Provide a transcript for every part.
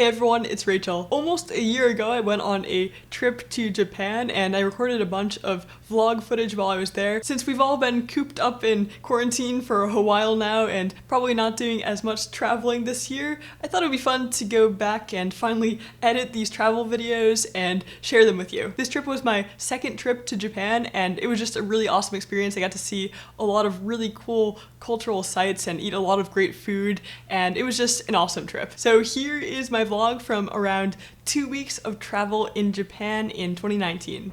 Hey everyone, it's Rachel. Almost a year ago I went on a trip to Japan and I recorded a bunch of vlog footage while I was there. Since we've all been cooped up in quarantine for a while now and probably not doing as much traveling this year, I thought it would be fun to go back and finally edit these travel videos and share them with you. This trip was my second trip to Japan and it was just a really awesome experience. I got to see a lot of really cool cultural sites and eat a lot of great food, and it was just an awesome trip. So here is my vlog from around 2 weeks of travel in Japan in 2019.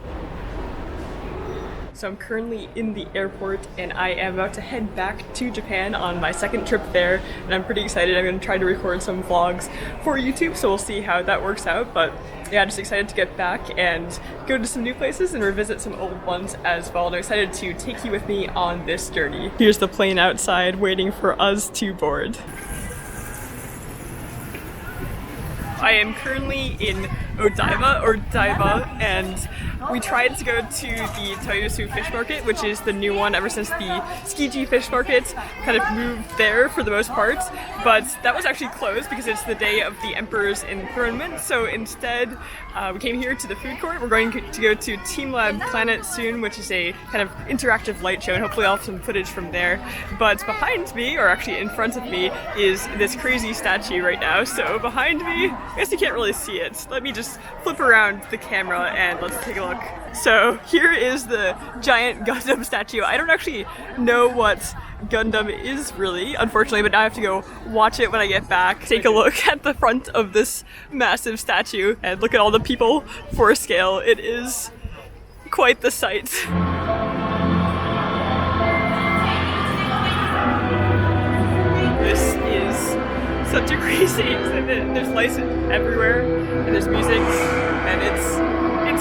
So I'm currently in the airport and I am about to head back to Japan on my second trip there, and I'm pretty excited. I'm going to try to record some vlogs for YouTube, so we'll see how that works out. But yeah, just excited to get back and go to some new places and revisit some old ones as well. And I'm excited to take you with me on this journey. Here's the plane outside waiting for us to board. I am currently in Odaiba, and we tried to go to the Toyko fish market, which is the new one ever since the Tsukiji fish market kind of moved there for the most part, but that was actually closed because it's the day of the Emperor's enthronement. So instead we came here to the food court. We're going to go to Team Lab Planet soon, which is a kind of interactive light show, and hopefully I'll have some footage from there. But behind me, or actually in front of me, is this crazy statue right now. So behind me, I guess you can't really see it. Let me just flip around the camera and let's take a look. So here is the giant Gundam statue. I don't actually know what Gundam is really, unfortunately, but now I have to go watch it when I get back. Take a look at the front of this massive statue and look at all the people for scale. It is quite the sight. This is such a crazy exhibit. There's lights everywhere and there's music, and it's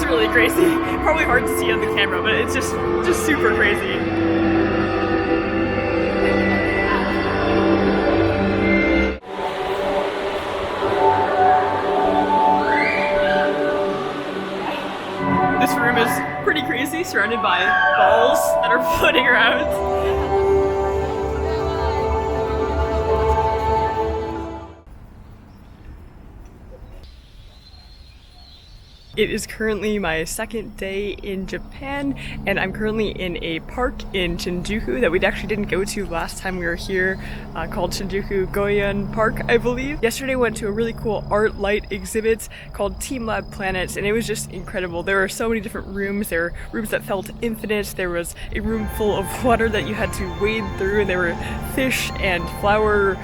really crazy. Probably hard to see on the camera, but it's just super crazy. This room is pretty crazy, surrounded by balls that are floating around. It is currently my second day in Japan, and I'm currently in a park in Shinjuku that we actually didn't go to last time we were here, called Shinjuku Goyen Park, I believe. Yesterday I went to a really cool art light exhibit called Team Lab Planets, and it was just incredible. There were so many different rooms. There were rooms that felt infinite. There was a room full of water that you had to wade through, and there were fish and flower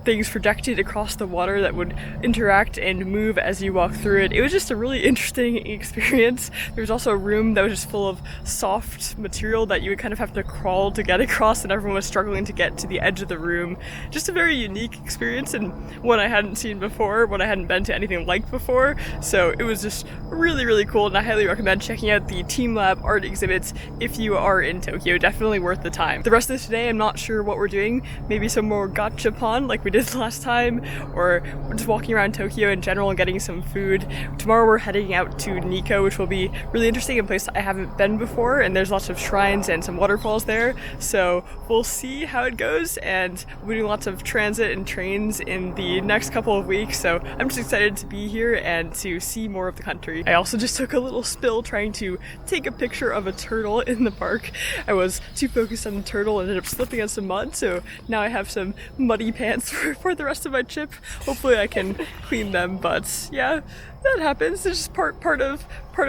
things projected across the water that would interact and move as you walk through it. It was just a really interesting experience. There was also a room that was just full of soft material that you would kind of have to crawl to get across, and everyone was struggling to get to the edge of the room. Just a very unique experience, and one I hadn't seen before, one I hadn't been to anything like before. So it was just really cool, and I highly recommend checking out the Team Lab art exhibits if you are in Tokyo. Definitely worth the time. The rest of today, I'm not sure what we're doing. Maybe some more gachapon like we did last time, or just walking around Tokyo in general and getting some food. Tomorrow we're heading out to Nikko, which will be really interesting, a place I haven't been before, and there's lots of shrines and some waterfalls there, so we'll see how it goes. And we're doing lots of transit and trains in the next couple of weeks, so I'm just excited to be here and to see more of the country. I also just took a little spill trying to take a picture of a turtle in the park. I was too focused on the turtle and ended up slipping on some mud, so now I have some muddy pants for the rest of my trip. Hopefully I can clean them, but yeah, that happens. It's just part of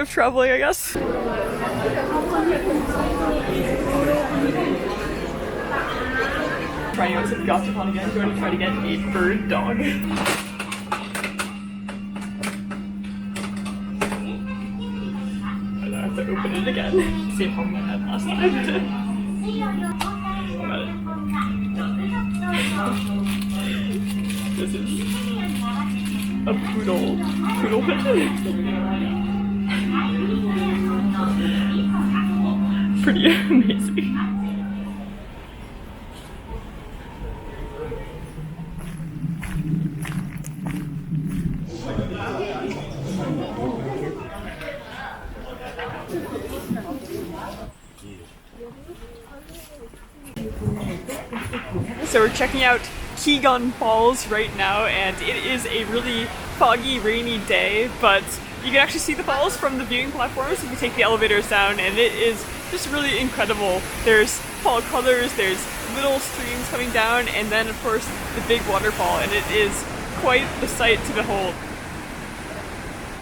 traveling, I guess. Trying out some gachapon again, going to try to get a bird dog. I have to open it again. Same problem I had last time. This is a poodle pigeon. Pretty amazing. So we're checking out Kegon Falls right now, and it is a really foggy, rainy day, but you can actually see the falls from the viewing platforms. You can take the elevators down, and it is just really incredible. There's fall colors, there's little streams coming down, and then of course the big waterfall, and it is quite the sight to behold.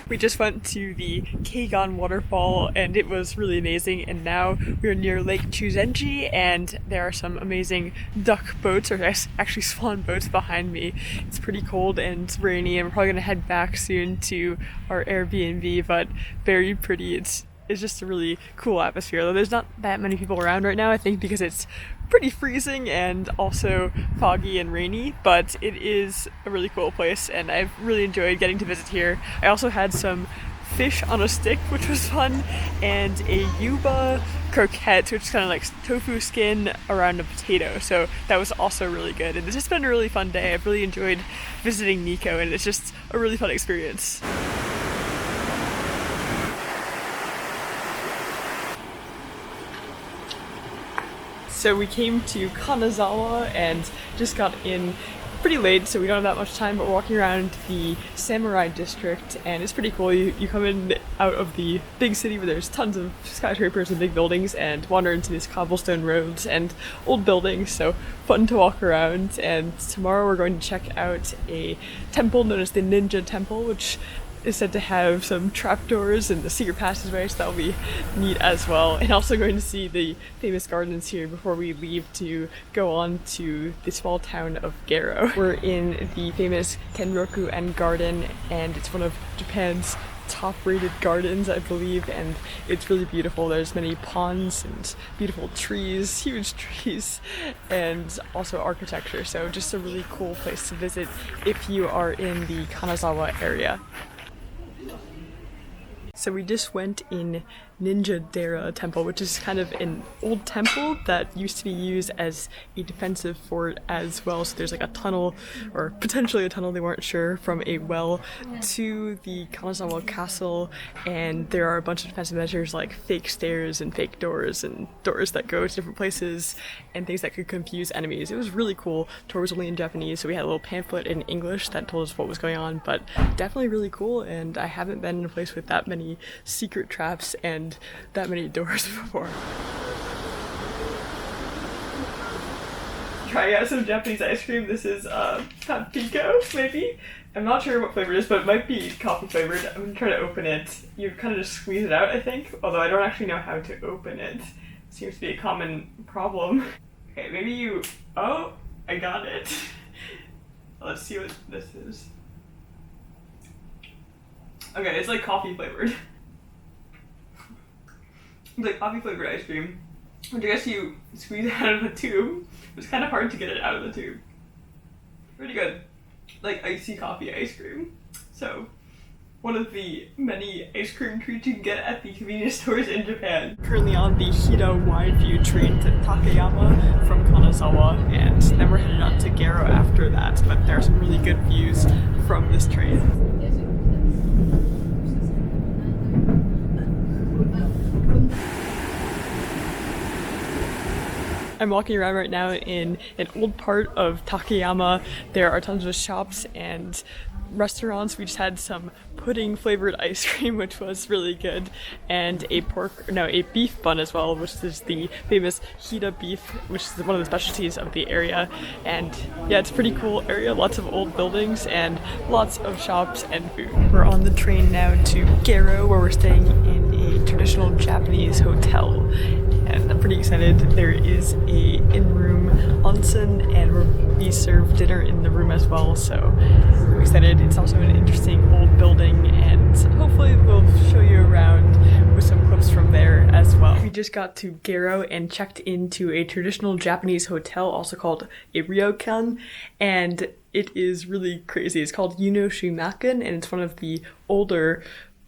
We just went to the Keigan waterfall and it was really amazing, and now we're near Lake Chuzenji and there are some amazing duck boats, or actually swan boats behind me. It's pretty cold and rainy and we're probably gonna head back soon to our Airbnb, but very pretty. It's just a really cool atmosphere, though there's not that many people around right now, I think because it's pretty freezing and also foggy and rainy, but it is a really cool place and I've really enjoyed getting to visit here. I also had some fish on a stick, which was fun, and a yuba croquette, which is kind of like tofu skin around a potato, so that was also really good. And it's just been a really fun day. I've really enjoyed visiting Nikko and it's just a really fun experience. So we came to Kanazawa and just got in pretty late, so we don't have that much time, but we're walking around the samurai district and it's pretty cool. You come in out of the big city where there's tons of skyscrapers and big buildings and wander into these cobblestone roads and old buildings, so fun to walk around. And tomorrow we're going to check out a temple known as the Ninja Temple, which is said to have some trapdoors and the secret passageway, so that'll be neat as well. And also going to see the famous gardens here before we leave to go on to the small town of Gero. We're in the famous Kenroku-en garden and it's one of Japan's top-rated gardens, I believe, and it's really beautiful. There's many ponds and beautiful trees, huge trees, and also architecture, so just a really cool place to visit if you are in the Kanazawa area. So we just went in Ninja Dera Temple, which is kind of an old temple that used to be used as a defensive fort as well. So there's like a tunnel, or potentially a tunnel, they weren't sure, from a well to the Kanazawa castle, and there are a bunch of defensive measures like fake stairs and fake doors and doors that go to different places and things that could confuse enemies. It was really cool. Tour was only in Japanese, so we had a little pamphlet in English that told us what was going on, but definitely really cool, and I haven't been in a place with that many secret traps and that many doors before. Trying out some Japanese ice cream. This is Toyko, maybe? I'm not sure what flavor it is, but it might be coffee flavored. I'm gonna try to open it. You kind of just squeeze it out, I think, although I don't actually know how to open it. Seems to be a common problem. Okay, maybe you... Oh, I got it. Let's see what this is. Okay, it's like coffee flavored. It's like coffee flavored ice cream, which I guess you squeeze it out of the tube. It's kind of hard to get it out of the tube. Pretty good. Like icy coffee ice cream. So, one of the many ice cream treats you can get at the convenience stores in Japan. Currently on the Hida Wide View train to Takayama from Kanazawa, and then we're headed on to Gero after that, but there are some really good views from this train. I'm walking around right now in an old part of Takayama. There are tons of shops and restaurants. We just had some pudding flavored ice cream, which was really good, and a beef bun as well, which is the famous Hida beef, which is one of the specialties of the area. And yeah, it's a pretty cool area, lots of old buildings and lots of shops and food. We're on the train now to Gero, where we're staying in a traditional Japanese hotel, and I'm pretty excited. There is a in-room onsen and we serve dinner in the room as well, so I'm excited. It's also an interesting old building and hopefully we'll show you around with some clips from there as well. We just got to Gero and checked into a traditional Japanese hotel, also called a ryokan, and it is really crazy. It's called Yunoshimaken and it's one of the older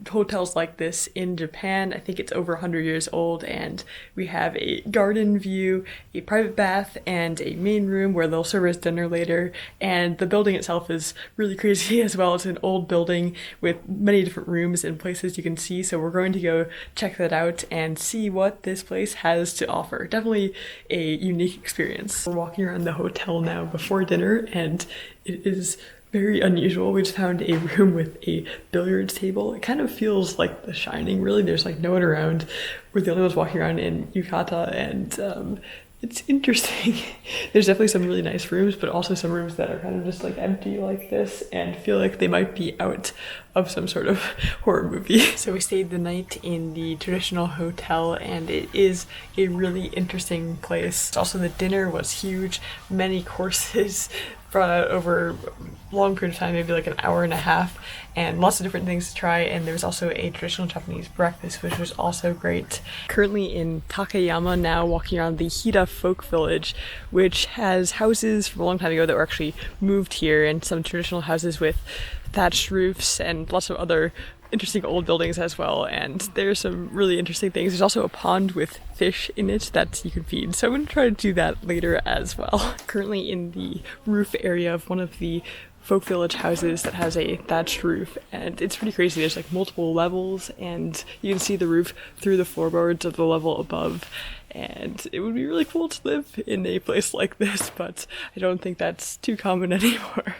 hotels like this in Japan. I think it's over 100 years old, and we have a garden view, a private bath, and a main room where they'll serve us dinner later. And the building itself is really crazy as well. It's an old building with many different rooms and places you can see, so we're going to go check that out and see what this place has to offer. Definitely a unique experience. We're walking around the hotel now before dinner, and it is very unusual. We just found a room with a billiards table. It kind of feels like The Shining, really. There's like no one around. We're the only ones walking around in yukata, and it's interesting. There's definitely some really nice rooms, but also some rooms that are kind of just like empty like this and feel like they might be out of some sort of horror movie. So we stayed the night in the traditional hotel, and it is a really interesting place. Also, the dinner was huge, many courses brought out over a long period of time, maybe like an hour and a half, and lots of different things to try. And there was also a traditional Japanese breakfast, which was also great. Currently in Takayama now, walking around the Hida folk village, which has houses from a long time ago that were actually moved here, and some traditional houses with thatched roofs and lots of other interesting old buildings as well. And there's some really interesting things. There's also a pond with fish in it that you can feed, so I'm going to try to do that later as well. Currently in the roof area of one of the folk village houses that has a thatched roof, and it's pretty crazy. There's like multiple levels, and you can see the roof through the floorboards of the level above, and it would be really cool to live in a place like this, but I don't think that's too common anymore.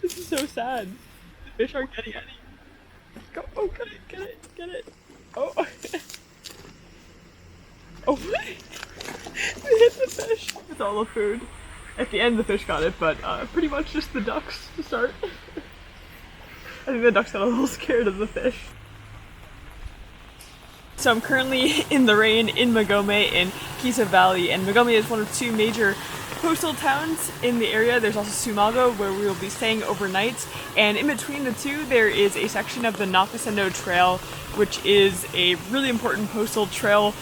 This is so sad. The fish aren't getting any. Go! Oh, get it! Get it! Get it! Oh! Oh! We hit the fish with all the food. At the end, the fish got it, but pretty much just the ducks to start. I think the ducks got a little scared of the fish. So I'm currently in the rain in Magome in Kisa Valley, and Magome is one of two major coastal towns in the area. There's also Tsumago, where we will be staying overnight, and in between the two there is a section of the Nakasendo Trail, which is a really important postal trail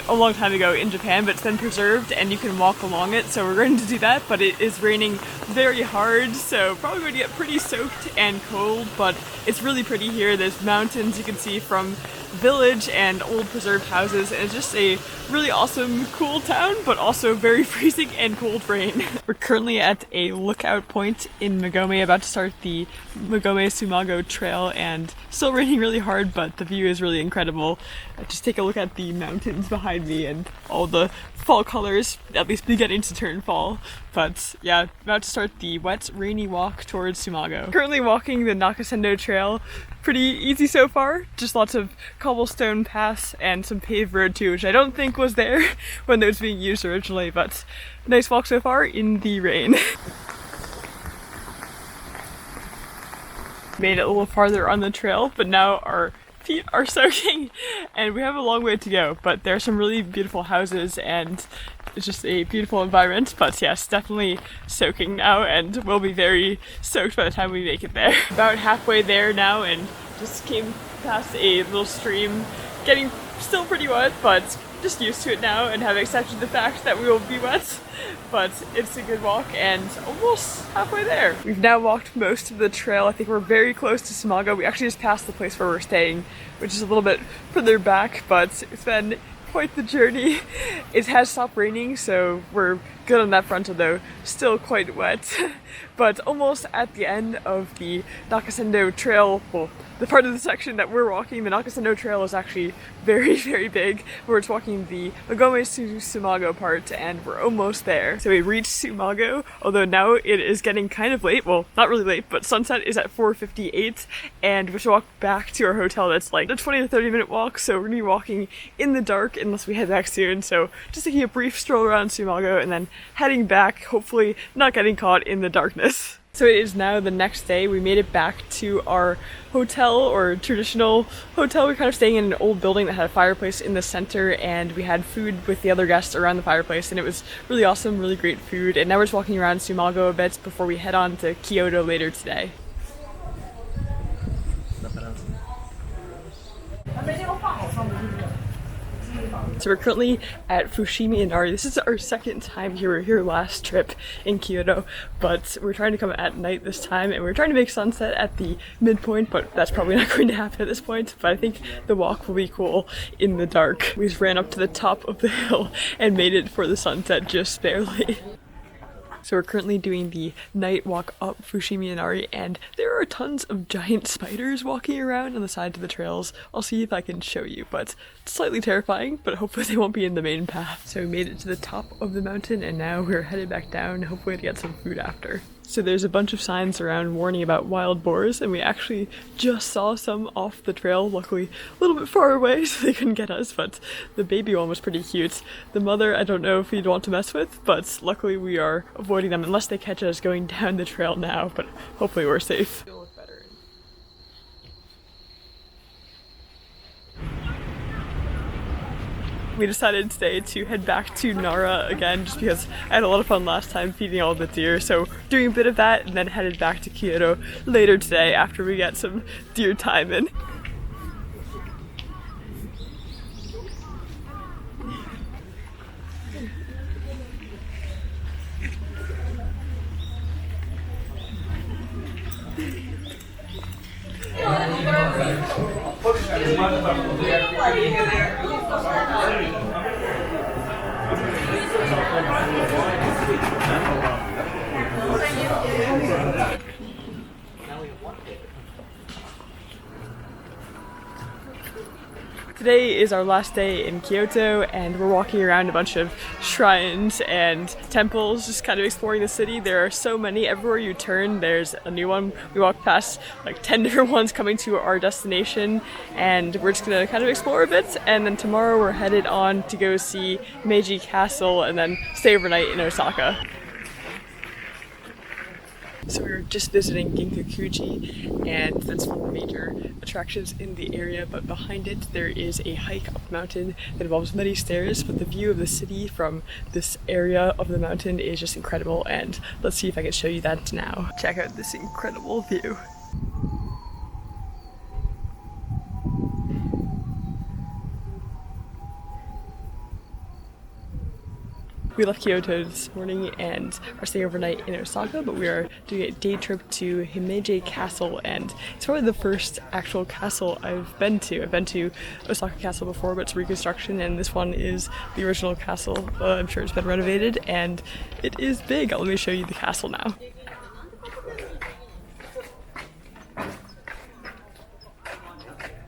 a long time ago in Japan, but it's been preserved and you can walk along it, so we're going to do that. But it is raining very hard, so probably going to get pretty soaked and cold, but it's really pretty here. There's mountains you can see from village and old preserved houses, and it's just a really awesome, cool town, but also very freezing and cold rain. We're currently at a lookout point in Magome, about to start the Magome-Tsumago trail, and still raining really hard, but the view is really incredible. Just take a look at the mountains behind me and all the fall colors, at least beginning to turn fall. But yeah, about to start the wet, rainy walk towards Tsumago. Currently walking the Nakasendo Trail. Pretty easy so far, just lots of cobblestone paths and some paved road too, which I don't think was there when it was being used originally, but nice walk so far in the rain. Made it a little farther on the trail, but now our feet are soaking and we have a long way to go, but there are some really beautiful houses and it's just a beautiful environment. But yes, definitely soaking now, and we'll be very soaked by the time we make it there. About halfway there now, and just came past a little stream, getting still pretty wet, but just used to it now and have accepted the fact that we will be wet. But it's a good walk and almost halfway there. We've now walked most of the trail. I think we're very close to Tsumago. We actually just passed the place where we're staying, which is a little bit further back, but it's been quite the journey. It has stopped raining, so we're good on that front, although still quite wet. But almost at the end of the Nakasendo Trail, well, the part of the section that we're walking, the Nakasendo Trail is actually very, very big. We're just walking the Magome-Tsumago part, and we're almost there. So we reached Tsumago, although now it is getting kind of late. Well, not really late, but sunset is at 4:58, and we should walk back to our hotel. That's like a 20 to 30 minute walk, so we're gonna be walking in the dark unless we head back soon. So just taking a brief stroll around Tsumago and then heading back, hopefully not getting caught in the darkness. So it is now the next day. We made it back to our hotel, or traditional hotel. We're kind of staying in an old building that had a fireplace in the center, and we had food with the other guests around the fireplace, and it was really awesome, really great food. And now we're just walking around Tsumago a bit before we head on to Kyoto later today. So we're currently at Fushimi in Nara. This is our second time here. We were here last trip in Kyoto, but we're trying to come at night this time, and we're trying to make sunset at the midpoint, but that's probably not going to happen at this point. But I think the walk will be cool in the dark. We just ran up to the top of the hill and made it for the sunset just barely. So we're currently doing the night walk up Fushimi Inari, and there are tons of giant spiders walking around on the sides of the trails. I'll see if I can show you, but it's slightly terrifying, but hopefully they won't be in the main path. So we made it to the top of the mountain, and now we're headed back down, hopefully to get some food after. So there's a bunch of signs around warning about wild boars, and we actually just saw some off the trail, luckily a little bit far away so they couldn't get us, but the baby one was pretty cute. The mother, I don't know if we'd want to mess with, but luckily we are avoiding them unless they catch us going down the trail now, but hopefully we're safe. We decided today to head back to Nara again just because I had a lot of fun last time feeding all the deer, so doing a bit of that and then headed back to Kyoto later today after we get some deer time in. Today is our last day in Kyoto, and we're walking around a bunch of shrines and temples, just kind of exploring the city. There are so many. Everywhere you turn, there's a new one. We walked past like 10 different ones coming to our destination, and we're just gonna kind of explore a bit. And then tomorrow we're headed on to go see Himeji Castle and then stay overnight in Osaka. So we were just visiting Ginkakuji, and that's one of the major attractions in the area, but behind it there is a hike up mountain that involves many stairs, but the view of the city from this area of the mountain is just incredible, and let's see if I can show you that now. Check out this incredible view. We left Kyoto this morning and are staying overnight in Osaka, but we are doing a day trip to Himeji Castle, and it's probably the first actual castle I've been to. I've been to Osaka Castle before, but it's reconstruction, and this one is the original castle. I'm sure it's been renovated, and it is big. Let me show you the castle now.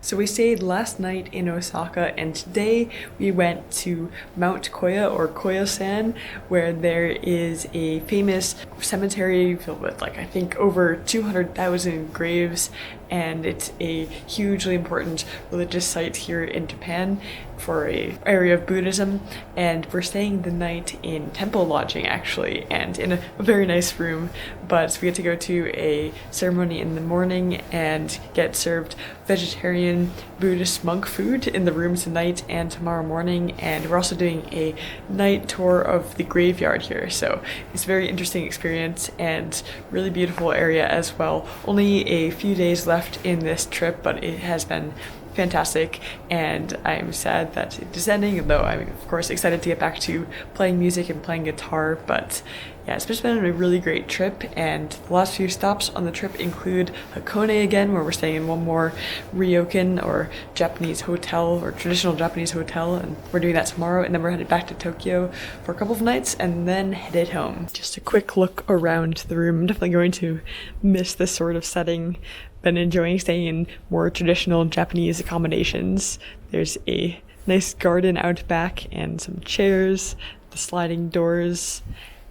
So we stayed last night in Osaka, and today we went to Mount Koya, or Koya-san, where there is a famous cemetery filled with like I think over 200,000 graves, and it's a hugely important religious site here in Japan for a area of Buddhism. And we're staying the night in temple lodging actually, and in a very nice room, but we get to go to a ceremony in the morning and get served vegetarian Buddhist monk food in the room tonight and tomorrow morning, and we're also doing a night tour of the graveyard here, so it's a very interesting experience and really beautiful area as well. Only a few days left in this trip, but it has been fantastic, and I'm sad that it is ending, though I'm of course excited to get back to playing music and playing guitar. But yeah, it's just been a really great trip, and the last few stops on the trip include Hakone again, where we're staying in one more ryokan, or Japanese hotel, or traditional Japanese hotel, and we're doing that tomorrow, and then we're headed back to Tokyo for a couple of nights and then headed home. Just a quick look around the room. I'm definitely going to miss this sort of setting. Been enjoying staying in more traditional Japanese accommodations. There's a nice garden out back and some chairs, the sliding doors,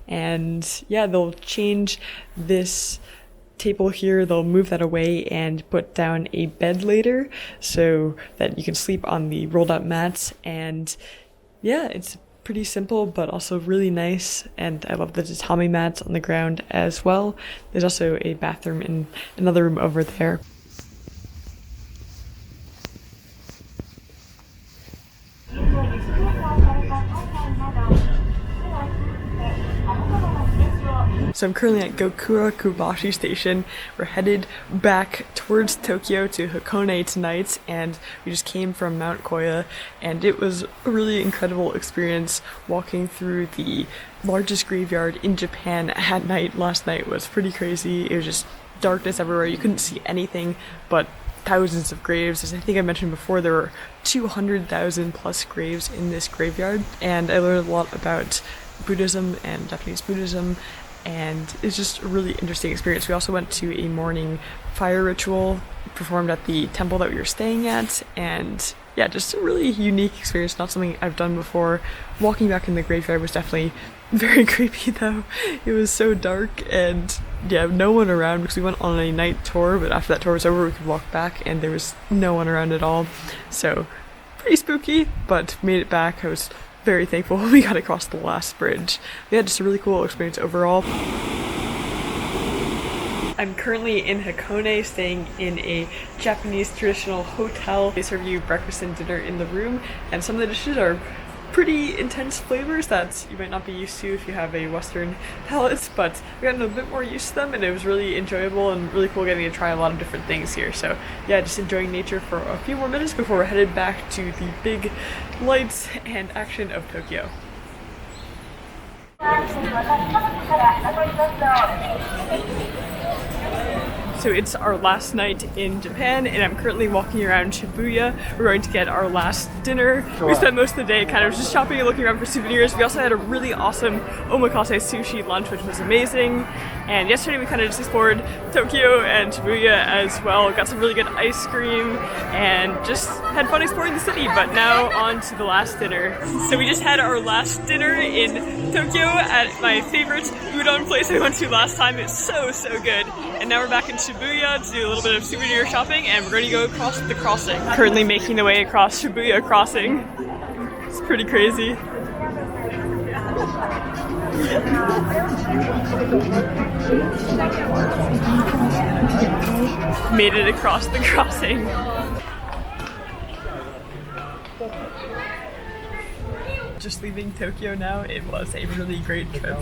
and yeah, they'll change this table here, they'll move that away and put down a bed later so that you can sleep on the rolled up mats. And yeah, it's pretty simple but also really nice, and I love the tatami mats on the ground as well. There's also a bathroom in another room over there. So I'm currently at Gokurakubashi Station. We're headed back towards Tokyo to Hakone tonight, and we just came from Mount Koya, and it was a really incredible experience walking through the largest graveyard in Japan at night. Last night was pretty crazy. It was just darkness everywhere. You couldn't see anything but thousands of graves. As I think I mentioned before, there were 200,000 plus graves in this graveyard, and I learned a lot about Buddhism and Japanese Buddhism and it's just a really interesting experience. We also went to a morning fire ritual performed at the temple that we were staying at, and yeah, just a really unique experience, not something I've done before. Walking back in the graveyard was definitely very creepy though. It was so dark and yeah, no one around because we went on a night tour, but after that tour was over we could walk back and there was no one around at all. So pretty spooky, but made it back. I was very thankful we got across the last bridge. We had just a really cool experience overall. I'm currently in Hakone, staying in a Japanese traditional hotel. They serve you breakfast and dinner in the room, and some of the dishes are pretty intense flavors that you might not be used to if you have a Western palate, but we got a bit more used to them and it was really enjoyable and really cool getting to try a lot of different things here. So yeah, just enjoying nature for a few more minutes before we're headed back to the big lights and action of Tokyo. So it's our last night in Japan and I'm currently walking around Shibuya. We're going to get our last dinner. We spent most of the day kind of just shopping and looking around for souvenirs. We also had a really awesome omakase sushi lunch, which was amazing. And yesterday we kind of just explored Tokyo and Shibuya as well. Got some really good ice cream and just had fun exploring the city. But now on to the last dinner. So we just had our last dinner in Tokyo at my favorite udon place I went to last time. It's so good. And now we're back in Shibuya to do a little bit of souvenir shopping and we're going to go across the crossing. Currently making the way across Shibuya crossing. It's pretty crazy. Made it across the crossing. Just leaving Tokyo now. It was a really great trip.